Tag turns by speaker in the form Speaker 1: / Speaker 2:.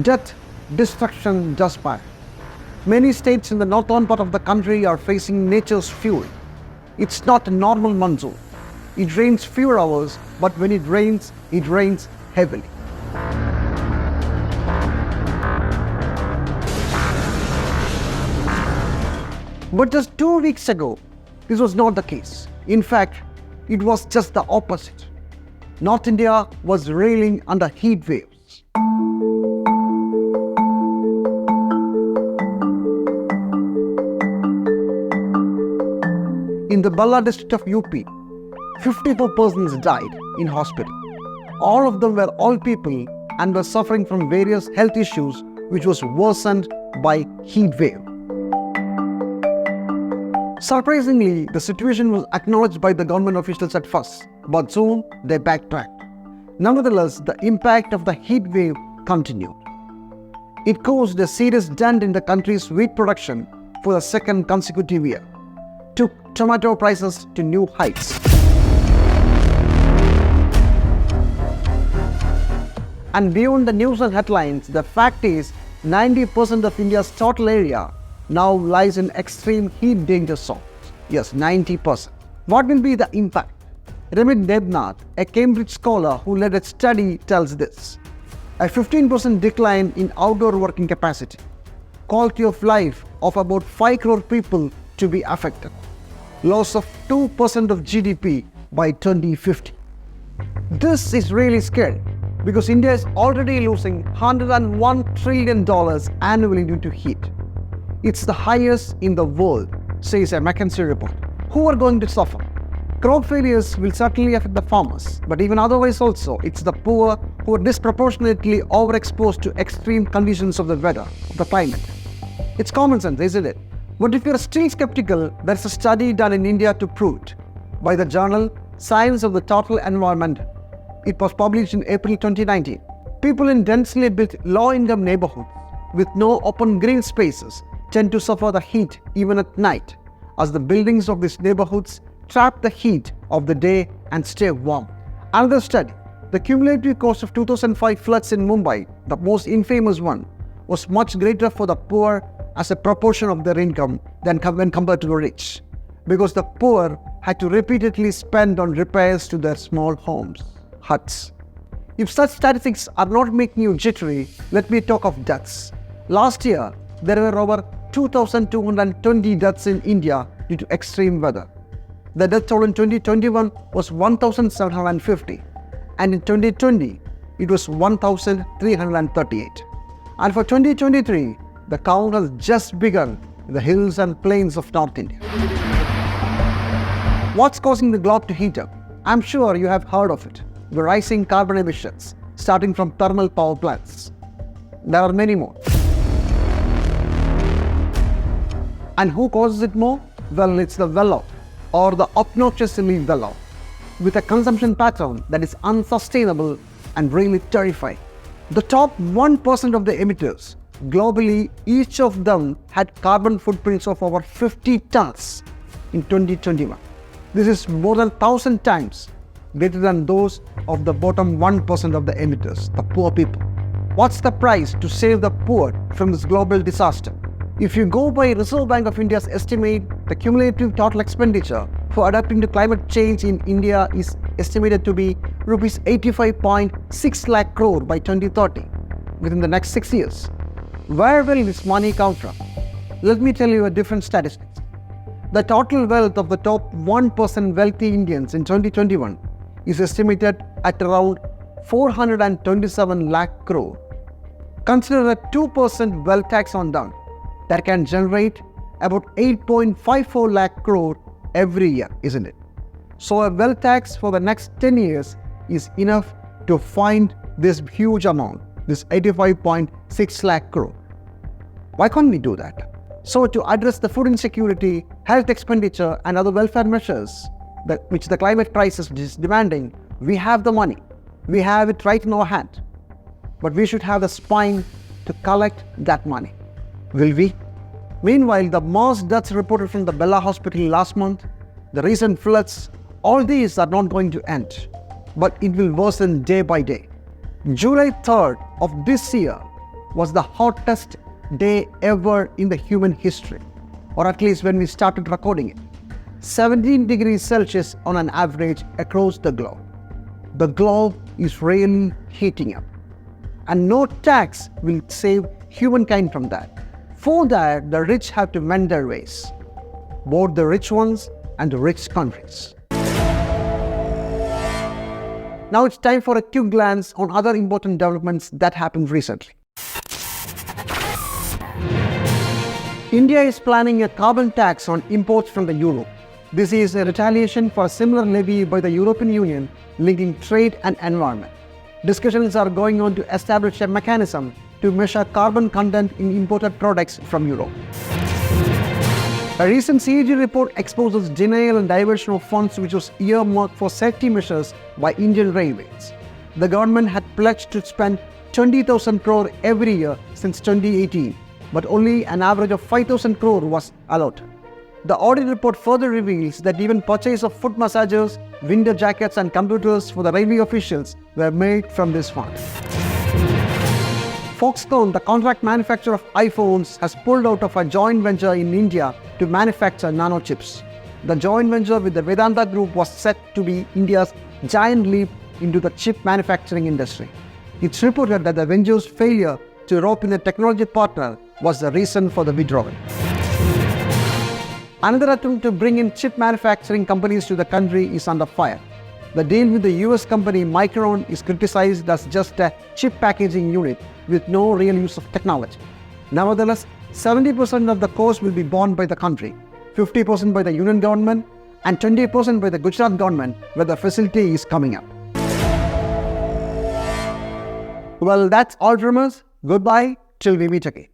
Speaker 1: Death, destruction, despair. Many states in the northern part of the country are facing nature's fury. It's not a normal monsoon. It rains fewer hours, but when it rains heavily. But just 2 weeks ago, this was not the case. In fact, it was just the opposite. North India was reeling under heat waves. In the Balla district of UP, 54 persons died in hospital. All of them were old people and were suffering from various health issues which was worsened by heat wave. Surprisingly, the situation was acknowledged by the government officials at first, but soon they backtracked. Nevertheless, the impact of the heat wave continued. It caused a serious dent in the country's wheat production for the second consecutive year, took tomato prices to new heights. And beyond the news and headlines, the fact is 90% of India's total area now lies in extreme heat danger zone. Yes, 90%. What will be the impact? Remit Debnath, a Cambridge scholar who led a study, tells this. A 15% decline in outdoor working capacity. Quality of life of about 5 crore people to be affected. Loss of 2% of GDP by 2050. This is really scary because India is already losing $101 trillion annually due to heat. It's the highest in the world, says a McKinsey report. Who are going to suffer? Crop failures will certainly affect the farmers, but even otherwise also, it's the poor who are disproportionately overexposed to extreme conditions of the weather, of the climate. It's common sense, isn't it? But if you're still skeptical, there's a study done in India to prove it by the journal Science of the Total Environment. It was published in April 2019. People in densely built low-income neighborhoods with no open green spaces tend to suffer the heat even at night, as the buildings of these neighborhoods trap the heat of the day and stay warm. Another study, the cumulative cost of 2005 floods in Mumbai, the most infamous one, was much greater for the poor as a proportion of their income than when compared to the rich, because the poor had to repeatedly spend on repairs to their small homes, huts. If such statistics are not making you jittery, let me talk of deaths. Last year, there were over 2,220 deaths in India due to extreme weather. The death toll in 2021 was 1,750, and in 2020, it was 1,338. And for 2023, the count has just begun in the hills and plains of North India. What's causing the globe to heat up? I'm sure you have heard of it. The rising carbon emissions, starting from thermal power plants. There are many more. And who causes it more? Well, it's the well-off, or the obnoxiously well-off, with a consumption pattern that is unsustainable and really terrifying. The top 1% of the emitters, globally, each of them had carbon footprints of over 50 tons in 2021. This is more than 1,000 times greater than those of the bottom 1% of the emitters, the poor people. What's the price to save the poor from this global disaster? If you go by Reserve Bank of India's estimate, the cumulative total expenditure for adapting to climate change in India is estimated to be rupees 85.6 lakh crore by 2030, within the next 6 years. Where will this money come from? Let me tell you a different statistics. The total wealth of the top 1% wealthy Indians in 2021 is estimated at around 427 lakh crore. Consider a 2% wealth tax on them that can generate about 8.54 lakh crore every year, isn't it? So a wealth tax for the next 10 years is enough to find this huge amount, this 85.6 lakh crore. Why can't we do that? So to address the food insecurity, health expenditure and other welfare measures which the climate crisis is demanding, we have the money. We have it right in our hand. But we should have the spine to collect that money. Will we? Meanwhile, the mass deaths reported from the Bella hospital last month, the recent floods, all these are not going to end, but it will worsen day by day. July 3rd of this year, was the hottest day ever in the human history, or at least when we started recording it. 17 degrees Celsius on an average across the globe. The globe is really heating up, and no tax will save humankind from that. For that, the rich have to mend their ways, both the rich ones and the rich countries. Now it's time for a quick glance on other important developments that happened recently. India is planning a carbon tax on imports from the Europe. This is a retaliation for a similar levy by the European Union linking trade and environment. Discussions are going on to establish a mechanism to measure carbon content in imported products from Europe. A recent CAG report exposes denial and diversion of funds which was earmarked for safety measures by Indian Railways. The government had pledged to spend 20,000 crore every year since 2018, but only an average of 5,000 crore was allotted. The audit report further reveals that even purchase of foot massagers, winter jackets and computers for the railway officials were made from this fund. Foxconn, the contract manufacturer of iPhones, has pulled out of a joint venture in India to manufacture nanochips. The joint venture with the Vedanta Group was set to be India's giant leap into the chip manufacturing industry. It's reported that the venture's failure to rope in a technology partner was the reason for the withdrawal. Another attempt to bring in chip manufacturing companies to the country is under fire. The deal with the US company Micron is criticized as just a chip packaging unit with no real use of technology. Nevertheless, 70% of the cost will be borne by the country, 50% by the union government, and 20% by the Gujarat government, where the facility is coming up. Well, that's all from us. Goodbye till we meet again.